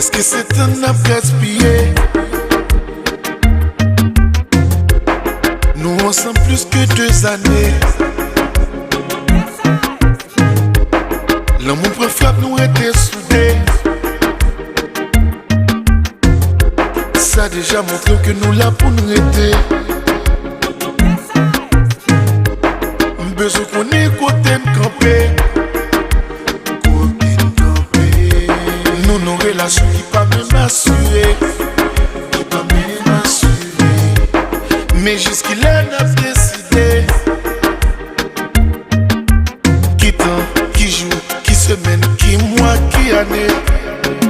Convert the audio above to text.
Est-ce que c'est un ap gaspillé? Nous ensemble plus que 2 années. L'amour préfère nous était soudés. Ça a déjà montré que nous là pour nous aider. Besoin qu'on est côté campé. Nous nos relations qui pas même assurées. Qui pas même assurées. Mais jusqu'il a décidé. Qui temps, qui jour, qui semaine, qui mois, qui année.